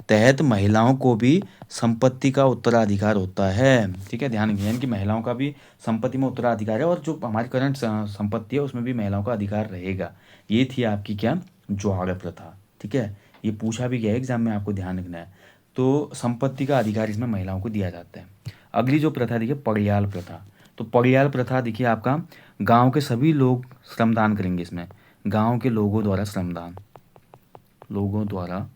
तहत महिलाओं को भी संपत्ति का उत्तराधिकार होता है। ठीक है, ध्यान रखिए, यानी कि महिलाओं का भी संपत्ति में उत्तराधिकार है और जो हमारी करंट संपत्ति है उसमें भी महिलाओं का अधिकार रहेगा। ये थी आपकी क्या, ज्वार प्रथा। ठीक है, ये पूछा भी गया है एग्जाम में, आपको ध्यान रखना है। तो संपत्ति का अधिकार इसमें महिलाओं को दिया जाता है। अगली जो प्रथा देखिए, पड़याल प्रथा। तो पड़याल प्रथा देखिए आपका, गांव के सभी लोग श्रमदान करेंगे इसमें। गांव के लोगों द्वारा श्रमदान, लोगों द्वारा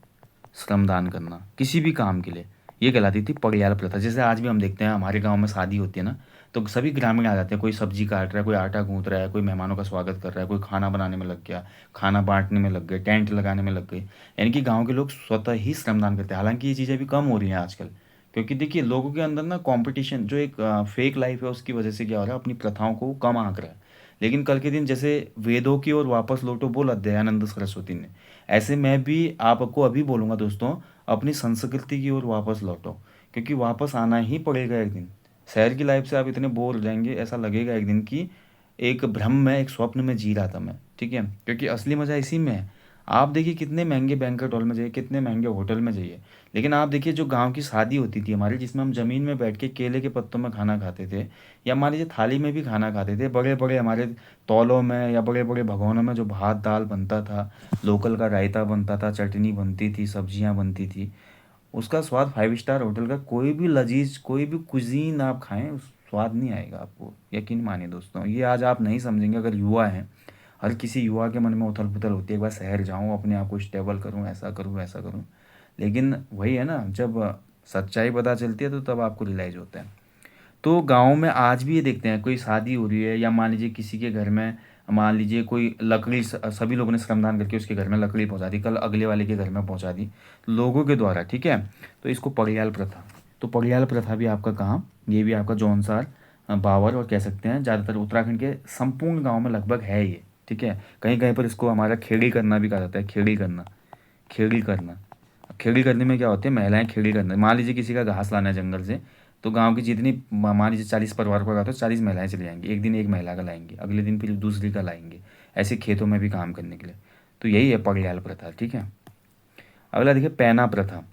श्रमदान करना किसी भी काम के लिए, ये कहलाती थी पड़याल प्रथा। जैसे आज भी हम देखते हैं हमारे गांव में शादी होती है ना, तो सभी ग्रामीण आ जाते हैं। कोई सब्जी काट रहा है, कोई आटा गूंथ रहा है, कोई मेहमानों का स्वागत कर रहा है, कोई खाना बनाने में लग गया, खाना बांटने में लग गए, टेंट लगाने में लग गए। यानी कि गाँव के लोग स्वतः ही श्रमदान करते हैं। हालांकि ये चीज़ें भी कम हो रही हैं आजकल, क्योंकि देखिए लोगों के अंदर ना कंपटीशन, जो एक फेक लाइफ है, उसकी वजह से क्या हो रहा है, अपनी प्रथाओं को कम आंक रहा है। लेकिन कल के दिन जैसे वेदों की ओर वापस लौटो बोला दयानंद सरस्वती ने, ऐसे मैं भी आपको अभी बोलूँगा दोस्तों, अपनी संस्कृति की ओर वापस लौटो, क्योंकि वापस आना ही पड़ेगा एक दिन। शहर की लाइफ से आप इतने बोर हो जाएंगे, ऐसा लगेगा एक दिन कि एक भ्रम में, एक स्वप्न में जी रहा था मैं। ठीक है, क्योंकि असली मज़ा इसी में है। आप देखिए कितने महंगे बैंक्वेट हॉल में जाइए, कितने महंगे होटल में जाइए, लेकिन आप देखिए जो गांव की शादी होती थी हमारी, जिसमें हम ज़मीन में बैठ के केले के पत्तों में खाना खाते थे, या मान लीजिए थाली में भी खाना खाते थे, बड़े बड़े हमारे तौलों में या बड़े बड़े भगोनों में जो भात दाल बनता था, लोकल का रायता बनता था, चटनी बनती थी, सब्जियां बनती थी, उसका स्वाद 5 स्टार होटल का कोई भी लजीज, कोई भी कुजीन आप खाएं, उस स्वाद नहीं आएगा आपको, यकीन मानिए दोस्तों। ये आज आप नहीं समझेंगे अगर युवा हैं। हर किसी युवा के मन में उथल पुथल होती है, एक बार शहर जाऊँ, अपने आप को स्टेबल करूँ, ऐसा करूँ वैसा करूँ। लेकिन वही है ना, जब सच्चाई पता चलती है तो तब आपको रियलाइज होता है। तो गाँव में आज भी ये देखते हैं, कोई शादी हो रही है या मान लीजिए किसी के घर में, मान लीजिए कोई लकड़ी, सभी लोगों ने श्रमदान करके उसके घर में लकड़ी पहुंचा दी, कल अगले वाले के घर में पहुंचा दी लोगों के द्वारा। ठीक है, तो इसको पड़याल प्रथा। तो पड़याल प्रथा भी आपका कहाँ, ये भी आपका जौनसार, बावर, और कह सकते हैं ज़्यादातर उत्तराखंड के संपूर्ण गाँव में लगभग है ये। ठीक है, कहीं कहीं पर इसको हमारा खेड़ी करना भी कहा जाता है, खेड़ी करना, खेड़ी करना। खेड़ी करने में क्या होती है, महिलाएं खेड़ी करना, मान लीजिए किसी का घास लाना है जंगल से, तो गांव की जितनी, मान लीजिए 40 परिवार को, तो 40 महिलाएं चली जाएंगी, एक दिन एक महिला का लाएंगे, अगले दिन फिर दूसरी का लाएंगे, ऐसे खेतों में भी काम करने के लिए। तो यही है पड़याल प्रथा। ठीक है, अगला देखिए पैना प्रथा।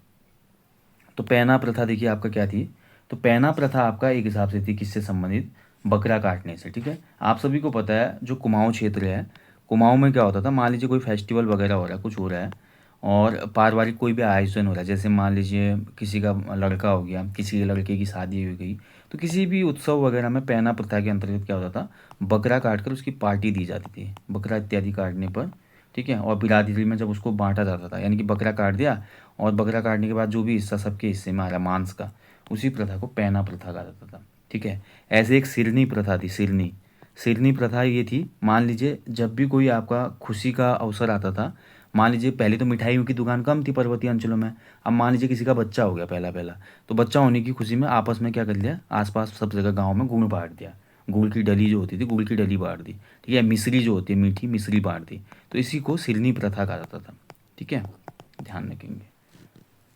तो पैना प्रथा देखिए आपका क्या थी, तो पैना प्रथा आपका एक हिसाब से थी किससे संबंधित, बकरा काटने से। ठीक है, आप सभी को पता है जो कुमाऊँ क्षेत्र है, कुमाऊँ में क्या होता था, मान लीजिए कोई फेस्टिवल वगैरह हो रहा है, कुछ हो रहा है, और पारिवारिक कोई भी आयोजन हो रहा है, जैसे मान लीजिए किसी का लड़का हो गया, किसी के लड़के की शादी हो गई, तो किसी भी उत्सव वगैरह में पैना प्रथा के अंतर्गत क्या होता था, बकरा काट कर उसकी पार्टी दी जाती थी, बकरा इत्यादि काटने पर। ठीक है, और बिरादरी में जब उसको बांटा जाता था, यानी कि बकरा काट दिया, और बकरा काटने के बाद जो भी हिस्सा सबके हिस्से में आ रहा मांस का, उसी प्रथा को पैना प्रथा कहा जाता था। ठीक है, ऐसे एक सिरनी प्रथा थी, सिरनी। सिरनी प्रथा ये थी, मान लीजिए जब भी कोई आपका खुशी का अवसर आता था, मान लीजिए पहले तो मिठाइयों की दुकान कम थी पर्वतीय अंचलों में, अब मान लीजिए किसी का बच्चा हो गया पहला पहला, तो बच्चा होने की खुशी में आपस में क्या कर लिया, आसपास सब जगह गाँव में गुड़ बांट दिया, गुड़ की डली जो होती थी, गुड़ की डली बांट दी। ठीक है, मिश्री जो होती है मीठी, मिश्री बांट दी, तो इसी को सिरनी प्रथा कहा जाता था। ठीक है, ध्यान रखेंगे।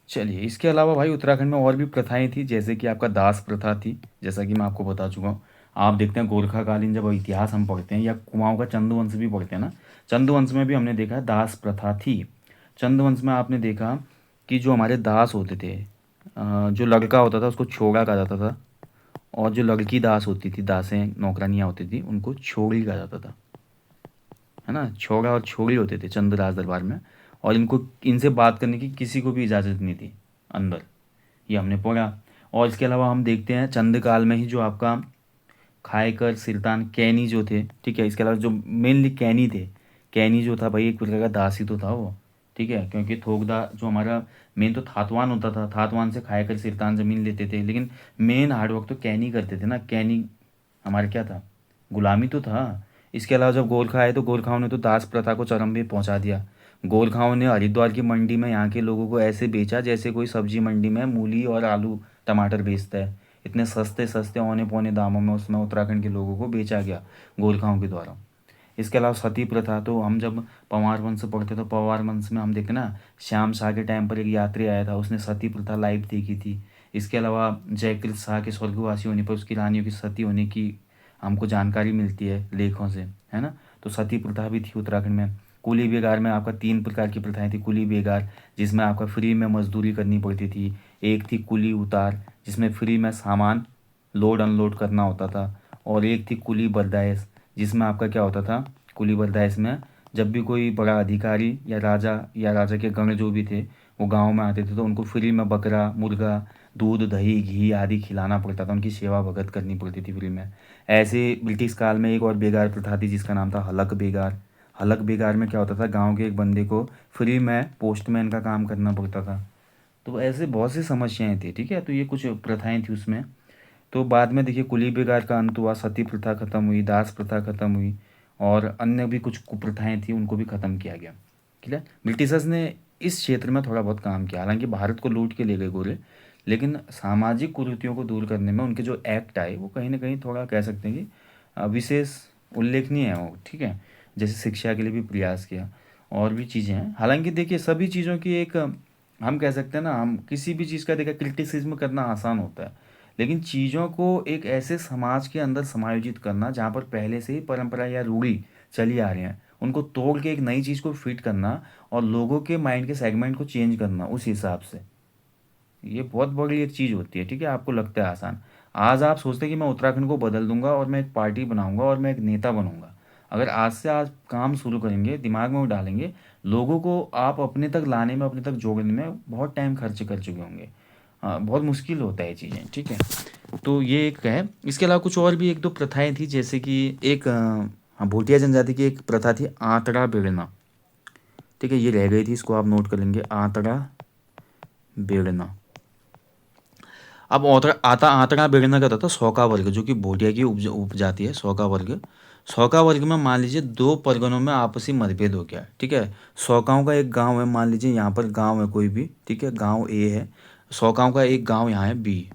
चलिए, इसके अलावा भाई उत्तराखंड में और भी प्रथाएं थी, जैसे कि आपका दास प्रथा थी, जैसा कि मैं आपको बता चुका हूँ। आप देखते हैं गोरखाकालीन जब इतिहास हम पढ़ते हैं, या कुमाऊँ का चंदू भी पढ़ते हैं ना, चंदू में भी हमने देखा है दास प्रथा थी। चंदू में आपने देखा कि जो हमारे दास होते थे, जो लड़का होता था उसको छोड़ा कहा जाता था, और जो लड़की दास होती थी, दासें नौकरानियाँ होती थी, उनको छोड़ी कहा जाता था, है ना। छोड़ा और छोड़ी होते थे चंद राज दरबार में, और इनको, इनसे बात करने की किसी को भी इजाज़त नहीं थी अंदर, ये हमने पढ़ा। और इसके अलावा हम देखते हैं चंद काल में ही जो आपका खाएकर सिरतान कैनी जो थे, ठीक है, इसके अलावा जो मेनली कैनी थे, कैनी जो था भाई एक प्रकार का दास ही तो था वो। ठीक है, क्योंकि थोकदा जो हमारा मेन तो थातवान होता था, थातवान से खाएकर सिरतान ज़मीन लेते थे, लेकिन मेन हार्डवर्क तो कैनी करते थे ना। कैनी हमारे क्या था, गुलामी तो था। इसके अलावा जब गोरखा आए तो गोरखाओं ने तो दास प्रथा को चरम पे पहुंचा दिया। गोरखाओं ने हरिद्वार की मंडी में यहाँ के लोगों को ऐसे बेचा जैसे कोई सब्जी मंडी में मूली और आलू टमाटर बेचता है। इतने सस्ते सस्ते औने पौने दामों में उसमें उत्तराखंड के लोगों को बेचा गया गोरखाओं के द्वारा। इसके अलावा सती प्रथा, तो हम जब पवार वंश पढ़ते तो पवार वंश में हम देखते ना, श्याम शाह के टाइम पर एक यात्री आया था, उसने सती प्रथा लाइव देखी थी। इसके अलावा जयकृत शाह के स्वर्गवासी होने पर उसकी रानियों की सती होने की हमको जानकारी मिलती है लेखों से, है ना। तो सती प्रथा भी थी उत्तराखंड में। कुली बेगार में आपका 3 प्रकार की प्रथाएं थी। कुली बेगार जिसमें आपका फ्री में मजदूरी करनी पड़ती थी। एक थी कुली उतार जिसमें फ्री में सामान लोड अनलोड करना होता था। और एक थी कुली बर्दायश जिसमें आपका क्या होता था, कुली बर्दायश में जब भी कोई बड़ा अधिकारी या राजा के गण जो भी थे वो गांव में आते थे तो उनको फ्री में बकरा मुर्गा दूध दही घी आदि खिलाना पड़ता था, उनकी सेवा भगत करनी पड़ती थी फ्री में। ऐसे ब्रिटिश काल में एक और बेगार प्रथा थी जिसका नाम था हलक बेगार। हलक बेगार में क्या होता था, गांव के एक बंदे को फ्री में पोस्टमैन का काम करना पड़ता था। तो ऐसे बहुत सी समस्याएं थी, ठीक है। तो ये कुछ प्रथाएं थी उसमें। तो बाद में देखिए कुली बेगार का अंत हुआ, सती प्रथा खत्म हुई, दास प्रथा खत्म हुई और अन्य भी कुछ कुप्रथाएं थी उनको भी खत्म किया गया। ठीक है, ब्रिटिशर्स ने इस क्षेत्र में थोड़ा बहुत काम किया, हालांकि भारत को लूट के ले गए गोरे, लेकिन सामाजिक कुरीतियों को दूर करने में उनके जो एक्ट आए वो कहीं ना कहीं थोड़ा कह सकते हैं कि विशेष उल्लेखनीय है वो, ठीक है। जैसे शिक्षा के लिए भी प्रयास किया और भी चीज़ें हैं। हालांकि देखिए सभी चीज़ों की एक हम कह सकते हैं ना, हम किसी भी चीज़ का देखिए क्रिटिसिज्म करना आसान होता है, लेकिन चीज़ों को एक ऐसे समाज के अंदर समायोजित करना जहाँ पर पहले से ही परंपरा या रूढ़ी चली आ रही है उनको तोड़ के एक नई चीज़ को फिट करना और लोगों के माइंड के सेगमेंट को चेंज करना उस हिसाब से, ये बहुत बड़ी एक चीज़ होती है, ठीक है। आपको लगता है आसान, आज आप सोचते हैं कि मैं उत्तराखंड को बदल दूंगा और मैं एक पार्टी बनाऊंगा और मैं एक नेता बनूंगा। अगर आज से आज काम शुरू करेंगे, दिमाग में वो डालेंगे, लोगों को आप अपने तक लाने में, अपने तक जोड़ने में बहुत टाइम खर्च कर चुके होंगे। बहुत मुश्किल होता है ये चीज़ें, ठीक है। तो ये एक है। इसके अलावा कुछ और भी एक दो प्रथाएं थी, जैसे कि एक हाँ, भोटिया जनजाति की एक प्रथा थी आंतड़ा बेड़ना, ठीक है। ये रह गई थी, इसको आप नोट कर लेंगे, आंतड़ा बेड़ना। अब आता आंतड़ा बेड़ना का था सौका वर्ग जो कि भोटिया की उपजाति है, सौका वर्ग। सौका वर्ग में मान लीजिए दो परगनों में आपसी मतभेद हो गया, ठीक है। सौकाओं का एक गांव है, मान लीजिए यहाँ पर गांव है कोई भी, ठीक है, गांव ए है, सौकाओं का एक गांव यहाँ है बी।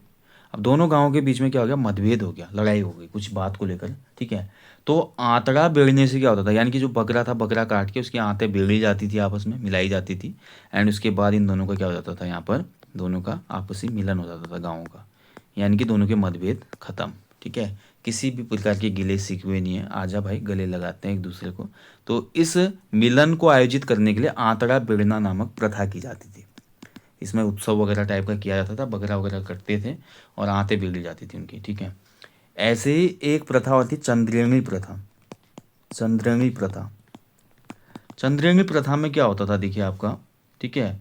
अब दोनों गांवों के बीच में क्या हो गया, मतभेद हो गया, लड़ाई हो गई कुछ बात को लेकर, ठीक है। तो आंतड़ा बेड़ने से क्या होता था, यानी कि जो बकरा था, बकरा काट के उसकी आंतें बेड़ी जाती थी, आपस में मिलाई जाती थी, एंड उसके बाद इन दोनों का क्या हो जाता था, यहाँ पर दोनों का आपसी मिलन हो जाता था गाँवों का, यानी कि दोनों के मतभेद खत्म, ठीक है। किसी भी प्रकार के गिले शिकवे नहीं है, आजा भाई गले लगाते हैं एक दूसरे को। तो इस मिलन को आयोजित करने के लिए आंतड़ा बेड़ना नामक प्रथा की जाती थी। इसमें उत्सव वगैरह टाइप का किया जाता था, बकरा वगैरह कटते थे और आंतें बिगड़ी जाती थी उनकी, ठीक है। ऐसे ही एक प्रथा होती चंद्रेणी प्रथा। चंद्रेणी प्रथा, चंद्रेणी प्रथा में क्या होता था देखिए आपका, ठीक है।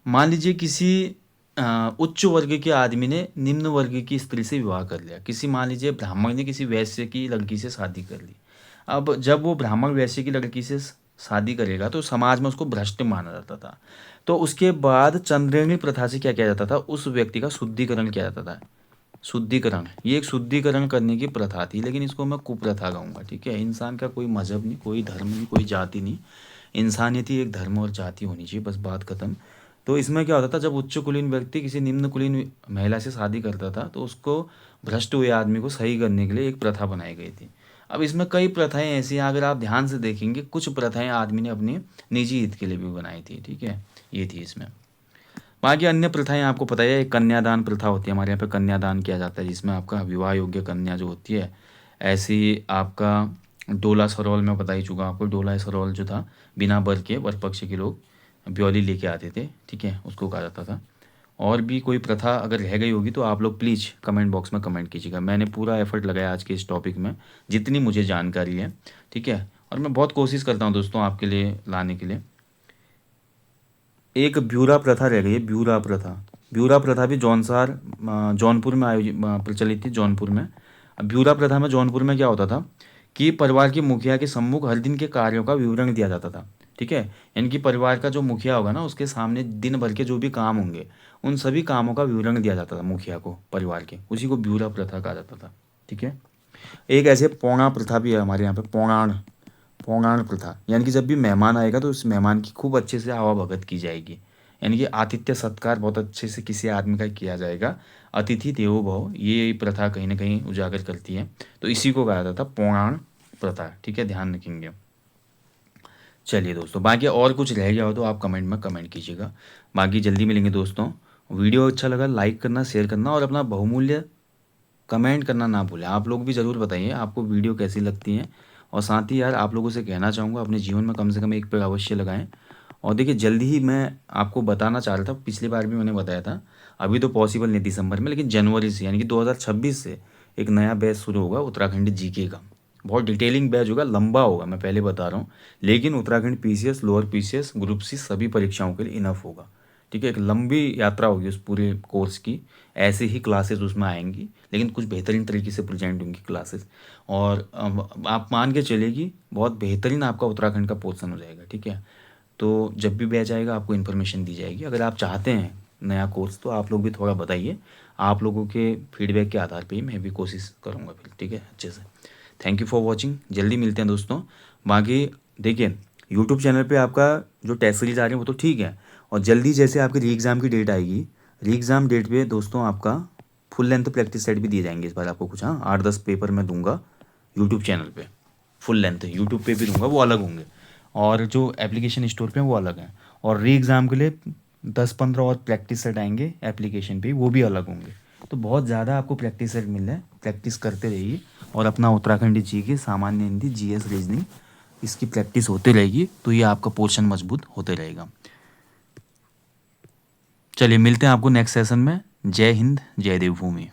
मान लीजिए किसी उच्च वर्ग के आदमी ने निम्न वर्ग की स्त्री से विवाह कर लिया, किसी मान लीजिए ब्राह्मण ने किसी वैश्य की लड़की से शादी कर ली। अब जब वो ब्राह्मण वैश्य की लड़की से शादी करेगा तो समाज में उसको भ्रष्ट माना जाता था। तो उसके बाद चंद्रेणी प्रथा से क्या किया जाता था, उस व्यक्ति का शुद्धिकरण किया जाता था। शुद्धिकरण, ये एक शुद्धिकरण करने की प्रथा थी, लेकिन इसको मैं कुप्रथा कहूँगा, ठीक है। इंसान का कोई मजहब नहीं, कोई धर्म नहीं, कोई जाति नहीं, इंसानियत ही एक धर्म और जाति होनी चाहिए, बस बात खत्म। तो इसमें क्या होता था, जब उच्च कुलीन व्यक्ति किसी निम्न कुलीन महिला से शादी करता था तो उसको भ्रष्ट हुए आदमी को सही करने के लिए एक प्रथा बनाई गई थी। अब इसमें कई प्रथाएं ऐसी हैं, अगर आप ध्यान से देखेंगे कुछ प्रथाएं आदमी ने अपनी निजी हित के लिए भी बनाई थी, ठीक है, ये थी इसमें। बाकी अन्य प्रथाएं आपको पता है, एक कन्यादान प्रथा होती है, हमारे यहाँ पे कन्यादान किया जाता है जिसमें आपका विवाह योग्य कन्या जो होती है, ऐसी आपका डोला सरोल में बता ही चुका आपको, डोला सरोल जो था बिना वर के वर पक्ष के लोग ब्योली लेके आते थे, ठीक है, उसको कहा जाता था। और भी कोई प्रथा अगर रह गई होगी तो आप लोग प्लीज़ कमेंट बॉक्स में कमेंट कीजिएगा। मैंने पूरा एफर्ट लगाया आज के इस टॉपिक में जितनी मुझे जानकारी है, ठीक है, और मैं बहुत कोशिश करता हूँ दोस्तों आपके लिए लाने के लिए। एक ब्यूरा प्रथा रह गई है, ब्यूरा प्रथा। ब्यूरा प्रथा भी जौनपुर में आयोजित प्रचलित थी, जौनपुर में। अब ब्यूरा प्रथा में जौनपुर में क्या होता था कि परिवार के मुखिया के सम्मुख हर दिन के कार्यों का विवरण दिया जाता था, ठीक है। यानी कि परिवार का जो मुखिया होगा ना उसके सामने दिन भर के जो भी काम होंगे उन सभी कामों का विवरण दिया जाता था मुखिया को, परिवार के, उसी को ब्यूरा प्रथा कहा जाता था, ठीक है। एक ऐसे पौणा प्रथा भी है हमारे यहाँ पे, पौणाण, पौणाण प्रथा, यानी कि जब भी मेहमान आएगा तो उस मेहमान की खूब अच्छे से आवा भगत की जाएगी, यानी कि आतिथ्य सत्कार बहुत अच्छे से किसी आदमी का किया जाएगा। अतिथि देवो भव, ये प्रथा कहीं ना कहीं उजागर करती है, तो इसी को कहा जाता था पौराण प्रथा, ठीक है, ध्यान रखेंगे। चलिए दोस्तों, बाकी और कुछ रह गया हो तो आप कमेंट में कमेंट कीजिएगा। बाकी जल्दी मिलेंगे दोस्तों। वीडियो अच्छा लगा लाइक करना, शेयर करना और अपना बहुमूल्य कमेंट करना ना भूलें। आप लोग भी ज़रूर बताइए आपको वीडियो कैसी लगती हैं और साथ ही यार आप लोगों से कहना चाहूँगा अपने जीवन में कम से कम एक पेड़ अवश्य लगाएं। और देखिए जल्दी ही मैं आपको बताना चाह रहा था, पिछली बार भी मैंने बताया था, अभी तो पॉसिबल नहीं दिसंबर में, लेकिन जनवरी से यानी कि 2026 से एक नया बैच शुरू होगा उत्तराखंड जीके का। बहुत डिटेलिंग बैच होगा, लंबा होगा, मैं पहले बता रहा हूँ, लेकिन Uttarakhand PCS, lower PCS, group C सभी परीक्षाओं के लिए इनफ होगा। ठीक है, एक लंबी यात्रा होगी उस पूरे कोर्स की। ऐसे ही क्लासेस उसमें आएंगी, लेकिन कुछ बेहतरीन तरीके से प्रेजेंट होंगी क्लासेस। और आप मान के चलेगी बहुत बेहतरीन आपका उत्तराखंड का पोर्शन हो जाएगा। ठीक है, तो जब भी बैच आएगा आपको इन्फॉर्मेशन दी जाएगी। अगर आप चाहते हैं नया कोर्स तो आप लोग भी थोड़ा बताइए, आप लोगों के फीडबैक के आधार पे ही मैं भी कोशिश करूँगा फिर। ठीक है, अच्छे से। थैंक यू फॉर वॉचिंग, जल्दी मिलते हैं दोस्तों। बाकी देखिए यूट्यूब चैनल पे आपका जो टेस्ट सीरीज आ रही है वो तो ठीक है, और जल्दी जैसे आपकी री एग्ज़ाम की डेट आएगी, री एग्ज़ाम डेट पे दोस्तों आपका फुल लेंथ प्रैक्टिस सेट भी दिए जाएंगे इस बार आपको कुछ। हाँ, 8-10 पेपर मैं दूंगा यूट्यूब चैनल पे, फुल लेंथ यूट्यूब पे भी दूंगा, वो अलग होंगे, और जो एप्लीकेशन स्टोर पे हैं वो अलग हैं। और री एग्ज़ाम के लिए 10-15 और प्रैक्टिस सेट आएंगे एप्लीकेशन पे, वो भी अलग होंगे। तो बहुत ज़्यादा आपको प्रैक्टिस सेट मिल रहा है, प्रैक्टिस करते रहिए। और अपना उत्तराखंडी जी के सामान्य हिंदी, जीएस, रीजनिंग, इसकी प्रैक्टिस होते रहेगी, तो ये आपका पोर्शन मजबूत होते रहेगा। चलिए मिलते हैं आपको नेक्स्ट सेशन में। जय हिंद, जय देवभूमि।